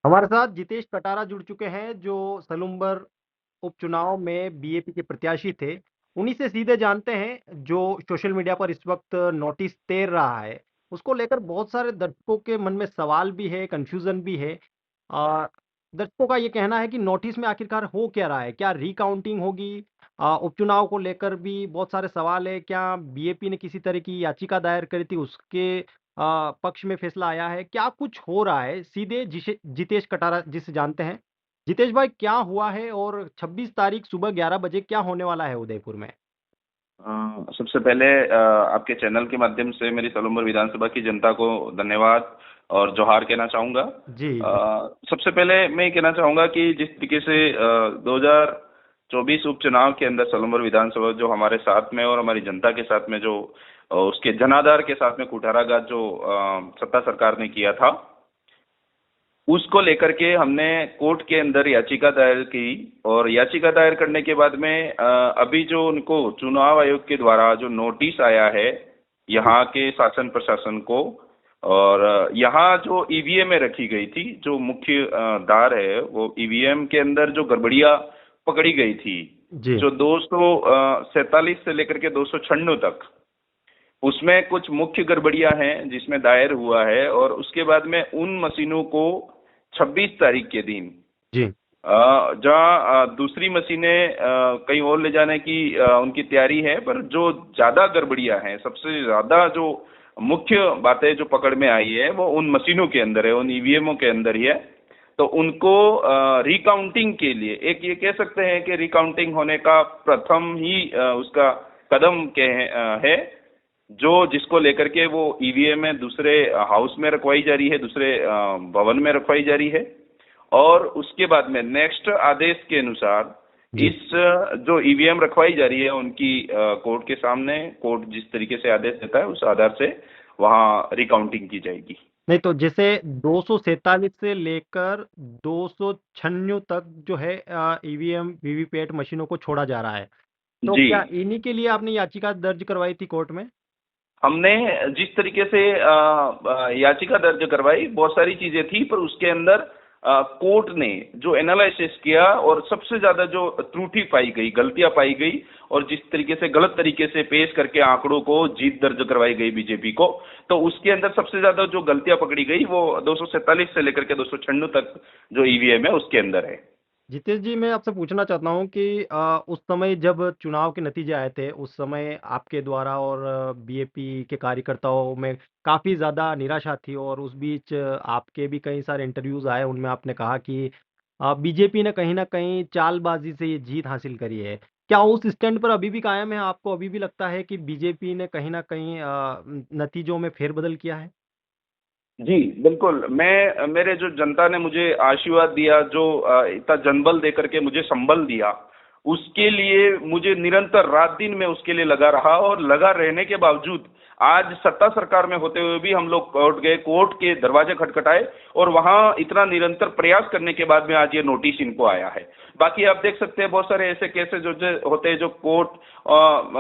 हमारे साथ जितेश कटारा जुड़ चुके हैं जो सलूम्बर उपचुनाव में बीएपी के प्रत्याशी थे। उन्हीं से सीधे जानते हैं जो सोशल मीडिया पर इस वक्त नोटिस तैर रहा है। उसको लेकर बहुत सारे दर्शकों के मन में सवाल भी है, कंफ्यूजन भी है। आ, दर्शकों का ये कहना है कि नोटिस में आखिरकार हो क्या रहा है, क्या रिकाउंटिंग होगी? उपचुनाव को लेकर भी बहुत सारे सवाल है। क्या बीएपी ने किसी तरह की याचिका दायर करी थी, उसके पक्ष में फैसला आया है? क्या कुछ हो रहा है? सीधे जितेश कटारा जिसे जानते हैं। जितेश भाई, क्या हुआ है और 26 तारीख सुबह 11 बजे क्या होने वाला है उदयपुर में? सबसे पहले आपके चैनल के माध्यम से मेरी सलूम्बर विधानसभा की जनता को धन्यवाद और जोहार कहना चाहूंगा। जी जी। सबसे पहले मैं ये कहना चाहूंगा कि जिस तरीके से 2024 उपचुनाव के अंदर सलूम्बर विधानसभा जो हमारे साथ में और हमारी जनता के साथ में जो उसके जनाधार के साथ में कुठाराघात जो सत्ता सरकार ने किया था, उसको लेकर के हमने कोर्ट के अंदर याचिका दायर की। और याचिका दायर करने के बाद में अभी जो उनको चुनाव आयोग के द्वारा जो नोटिस आया है जी यहाँ के शासन प्रशासन को, और यहाँ जो ईवीएम में रखी गई थी, जो मुख्य दार है, वो ईवीएम के अंदर जो गड़बड़ियां पकड़ी गई थी, जी। जो 247 से लेकर के 296 तक, उसमें कुछ मुख्य गड़बड़ियां हैं जिसमें दायर हुआ है। और उसके बाद में उन मशीनों को 26 तारीख के दिन जी जहां दूसरी मशीनें कहीं और ले जाने की उनकी तैयारी है, पर जो ज्यादा गड़बड़ियां हैं, सबसे ज्यादा जो मुख्य बातें जो पकड़ में आई है वो उन मशीनों के अंदर है, उन ईवीएमओ के अंदर ही है। तो उनको रिकाउंटिंग के लिए, एक ये कह सकते हैं कि रिकाउंटिंग होने का प्रथम ही उसका कदम के है, जो जिसको लेकर के वो ईवीएम में दूसरे हाउस में रखवाई जा रही है, दूसरे भवन में रखवाई जा रही है। और उसके बाद में नेक्स्ट आदेश के अनुसार जी। इस जो ईवीएम रखवाई जा रही है उनकी कोर्ट के सामने, कोर्ट जिस तरीके से आदेश देता है उस आधार से वहां रिकाउंटिंग की जाएगी। नहीं तो जैसे 247 से लेकर 296 तक जो है ईवीएम वीवीपैट मशीनों को छोड़ा जा रहा है, तो जी, क्या इन्हीं के लिए आपने याचिका दर्ज करवाई थी कोर्ट में? हमने जिस तरीके से याचिका दर्ज करवाई, बहुत सारी चीजें थी, पर उसके अंदर कोर्ट ने जो एनालिसिस किया और सबसे ज्यादा जो त्रुटि पाई गई, गलतियां पाई गई, और जिस तरीके से गलत तरीके से पेश करके आंकड़ों को जीत दर्ज करवाई गई बीजेपी को, तो उसके अंदर सबसे ज्यादा जो गलतियां पकड़ी गई वो 247 से लेकर के 296 तक जो ईवीएम है उसके अंदर है। जितेश जी, मैं आपसे पूछना चाहता हूँ कि उस समय जब चुनाव के नतीजे आए थे, उस समय आपके द्वारा और बीएपी के कार्यकर्ताओं में काफ़ी ज़्यादा निराशा थी, और उस बीच आपके भी कई सारे इंटरव्यूज़ आए, उनमें आपने कहा कि बीजेपी ने कहीं ना कहीं चालबाजी से ये जीत हासिल करी है। क्या उस स्टैंड पर अभी भी कायम है? आपको अभी भी लगता है कि बीजेपी ने कहीं ना कहीं नतीजों में फेरबदल किया है? जी, बिल्कुल। मैं, मेरे जो जनता ने मुझे आशीर्वाद दिया, जो इतना जनबल देकर के मुझे संबल दिया, उसके लिए मुझे निरंतर रात दिन में उसके लिए लगा रहा, और लगा रहने के बावजूद आज सत्ता सरकार में होते हुए भी हम लोग कोर्ट गए, कोर्ट के दरवाजे खटखटाए, और वहां इतना निरंतर प्रयास करने के बाद में आज ये नोटिस इनको आया है। बाकी आप देख सकते हैं बहुत सारे ऐसे केसेस जो होते हैं, जो कोर्ट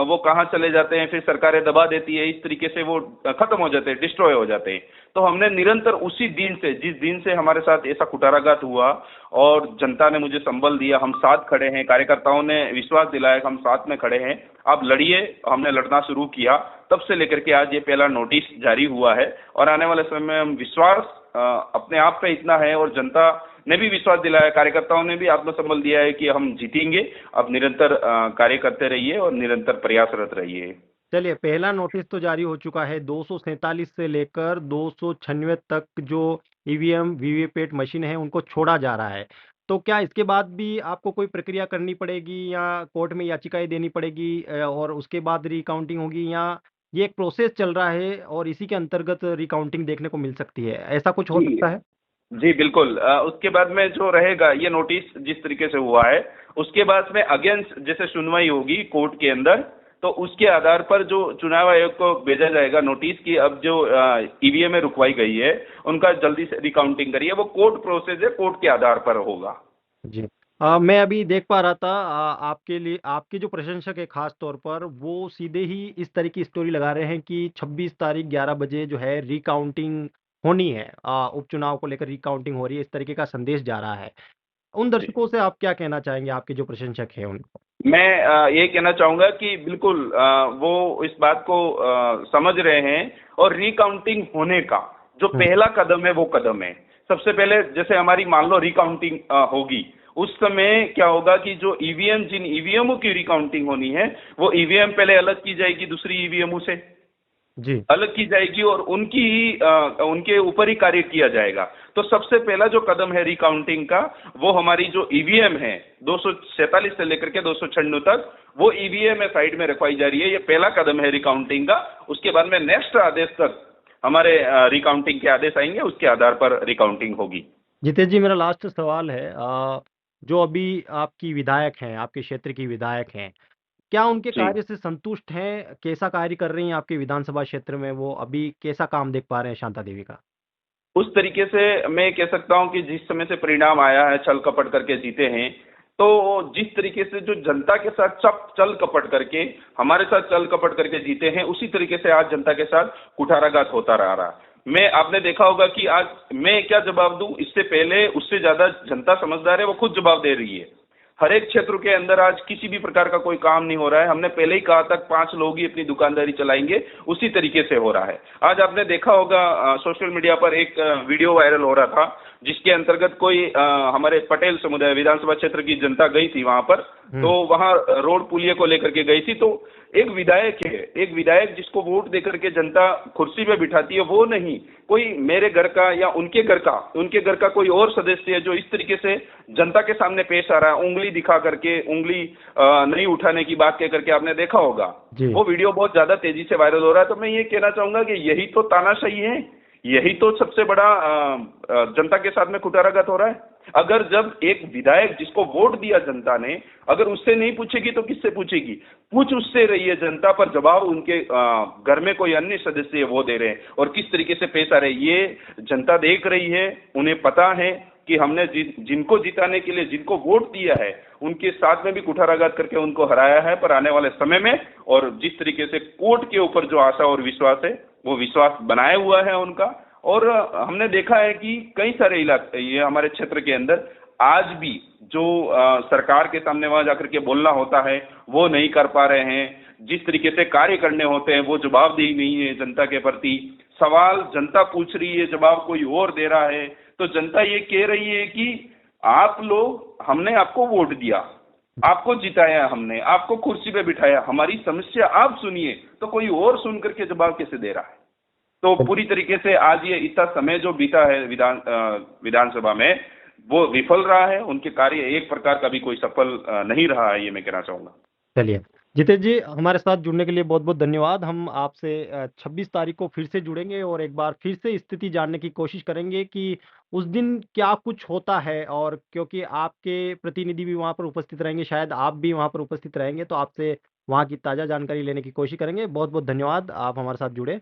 वो कहाँ चले जाते हैं, फिर सरकारें दबा देती है, इस तरीके से वो खत्म हो जाते हैं, डिस्ट्रॉय हो जाते हैं। तो हमने निरंतर उसी दिन से, जिस दिन से हमारे साथ ऐसा कुठाराघात हुआ और जनता ने मुझे संबल दिया, हम साथ खड़े हैं, कार्यकर्ताओं ने विश्वास दिलाया कि हम साथ में खड़े हैं, आप लड़िए, हमने लड़ना शुरू किया। तब से लेकर के आज ये पहला नोटिस जारी हुआ है, और आने वाले समय में हम विश्वास अपने आप पे इतना है, और जनता ने भी विश्वास दिलाया, कार्यकर्ताओं ने भी आत्मसंबल दिया है कि हम जीतेंगे। अब निरंतर कार्य करते रहिए और निरंतर प्रयासरत रहिए। चलिए, पहला नोटिस तो जारी हो चुका है। 247 से लेकर 296 तक जो ईवीएम वीवीपैट मशीन है उनको छोड़ा जा रहा है। तो क्या इसके बाद भी आपको कोई प्रक्रिया करनी पड़ेगी या कोर्ट में याचिकाएं देनी पड़ेगी, और उसके बाद रिकाउंटिंग होगी, या ये एक प्रोसेस चल रहा है और इसी के अंतर्गत रिकाउंटिंग देखने को मिल सकती है? ऐसा कुछ हो जी, सकता है? जी बिल्कुल। उसके बाद में जो रहेगा, ये नोटिस जिस तरीके से हुआ है, उसके बाद में अगेन जैसे सुनवाई होगी कोर्ट के अंदर, तो उसके आधार पर जो चुनाव आयोग को भेजा जाएगा नोटिस की, अब जो ईवीएम में रुकवाई गई है उनका जल्दी से रिकाउंटिंग करिए, वो कोर्ट प्रोसेस है, कोर्ट के आधार पर होगा। जी। मैं अभी देख पा रहा था, आपके लिए आपके जो प्रशंसक है खास तौर पर, वो सीधे ही इस तरह की स्टोरी लगा रहे हैं कि 26 तारीख 11 बजे जो है रिकाउंटिंग होनी है, उपचुनाव को लेकर रिकाउंटिंग हो रही है, इस तरीके का संदेश जा रहा है। उन जी। दर्शकों से आप क्या कहना चाहेंगे, आपके जो प्रशंसक हैं उनको? मैं ये कहना चाहूंगा कि बिल्कुल वो इस बात को समझ रहे हैं, और रिकाउंटिंग होने का जो हुँ, पहला कदम है वो कदम है। सबसे पहले जैसे हमारी मान लो रिकाउंटिंग होगी, उस समय क्या होगा कि जो ईवीएम, जिन ईवीएमओ की रिकाउंटिंग होनी है, वो ईवीएम पहले अलग की जाएगी दूसरी ईवीएमओ से, जी, अलग की जाएगी, और उनकी ही उनके ऊपर ही कार्य किया जाएगा। तो सबसे पहला जो कदम है रिकाउंटिंग का, वो हमारी जो ईवीएम है 247 से लेकर के 296 तक, वो ईवीएम है साइड में रखवाई जा रही है। ये पहला कदम है रिकाउंटिंग का। उसके बाद में नेक्स्ट आदेश तक हमारे रिकाउंटिंग के आदेश आएंगे, उसके आधार पर रिकाउंटिंग होगी। जितेश जी, मेरा लास्ट सवाल है, जो अभी आपकी विधायक हैं, आपके क्षेत्र की विधायक हैं, क्या उनके जी। कार्य से संतुष्ट हैं? कैसा कार्य कर रही हैं आपके विधानसभा क्षेत्र में वो? अभी कैसा काम देख पा रहे हैं शांता देवी का? उस तरीके से मैं कह सकता हूं कि जिस समय से परिणाम आया है, छल कपट करके जीते हैं, तो जिस तरीके से जो जनता के साथ चप चल कपट करके, हमारे साथ चल कपट करके जीते हैं, उसी तरीके से आज जनता के साथ कुठाराघात होता रह रहा है। मैं आपने देखा होगा कि आज मैं क्या जवाब दूं, इससे पहले उससे ज्यादा जनता समझदार है, वो खुद जवाब दे रही है। हर एक क्षेत्र के अंदर आज किसी भी प्रकार का कोई काम नहीं हो रहा है। हमने पहले ही कहा था 5 लोग ही अपनी दुकानदारी चलाएंगे, उसी तरीके से हो रहा है। आज आपने देखा होगा सोशल मीडिया पर एक वीडियो वायरल हो रहा था, जिसके अंतर्गत कोई हमारे पटेल समुदाय विधानसभा क्षेत्र की जनता गई थी वहां पर। तो हुँ, वहां रोड पुलिये को लेकर के गई थी। तो एक विधायक है, एक विधायक जिसको वोट देकर के जनता कुर्सी पे बिठाती है, वो नहीं, कोई मेरे घर का या उनके घर का कोई और सदस्य है जो इस तरीके से जनता के सामने पेश आ रहा है, उंगली दिखा करके, उंगली नहीं उठाने की बात कह करके, आपने देखा होगा। जी, वो वीडियो बहुत ज्यादा तेजी से वायरल हो रहा है। तो मैं ये कहना चाहूंगा कि यही तो तानाशाही है, यही तो सबसे बड़ा जनता के साथ में कुठाराघात हो रहा है। अगर जब एक विधायक जिसको वोट दिया जनता ने, अगर उससे नहीं पूछेगी तो किससे पूछेगी? पूछ उससे रही है जनता, पर जवाब उनके घर में कोई अन्य सदस्य है वो दे रहे हैं, और किस तरीके से पेश आ रहे हैं ये जनता देख रही है। उन्हें पता है कि हमने जिनको जिताने के लिए जिनको वोट दिया है, उनके साथ में भी कुठाराघात करके उनको हराया है। पर आने वाले समय में, और जिस तरीके से कोर्ट के ऊपर जो आशा और विश्वास है, वो विश्वास बनाया हुआ है उनका। और हमने देखा है कि कई सारे इलाके, ये हमारे क्षेत्र के अंदर आज भी जो सरकार के सामने वहां जाकर के बोलना होता है, वो नहीं कर पा रहे हैं। जिस तरीके से कार्य करने होते हैं, वो जवाबदेही नहीं है जनता के प्रति। सवाल जनता पूछ रही है, जवाब कोई और दे रहा है। तो जनता ये कह रही है कि आप लोग, हमने आपको वोट दिया, आपको जिताया, हमने आपको कुर्सी पे बिठाया, हमारी समस्या आप सुनिए, तो कोई और सुन करके जवाब कैसे दे रहा है? तो पूरी तरीके से आज ये इतना समय जो बीता है विधानसभा में, वो विफल रहा है। उनके कार्य एक प्रकार का भी कोई सफल नहीं रहा है, ये मैं कहना चाहूंगा। चलिए। जितेश जी, हमारे साथ जुड़ने के लिए बहुत-बहुत धन्यवाद। हम आपसे 26 तारीख को फिर से जुड़ेंगे और एक बार फिर से स्थिति जानने की कोशिश करेंगे कि उस दिन क्या कुछ होता है, और क्योंकि आपके प्रतिनिधि भी वहाँ पर उपस्थित रहेंगे, शायद आप भी वहाँ पर उपस्थित रहेंगे, तो आपसे वहाँ की ताज़ा जानकारी लेने की कोशिश करेंगे। बहुत-बहुत धन्यवाद, आप हमारे साथ जुड़े।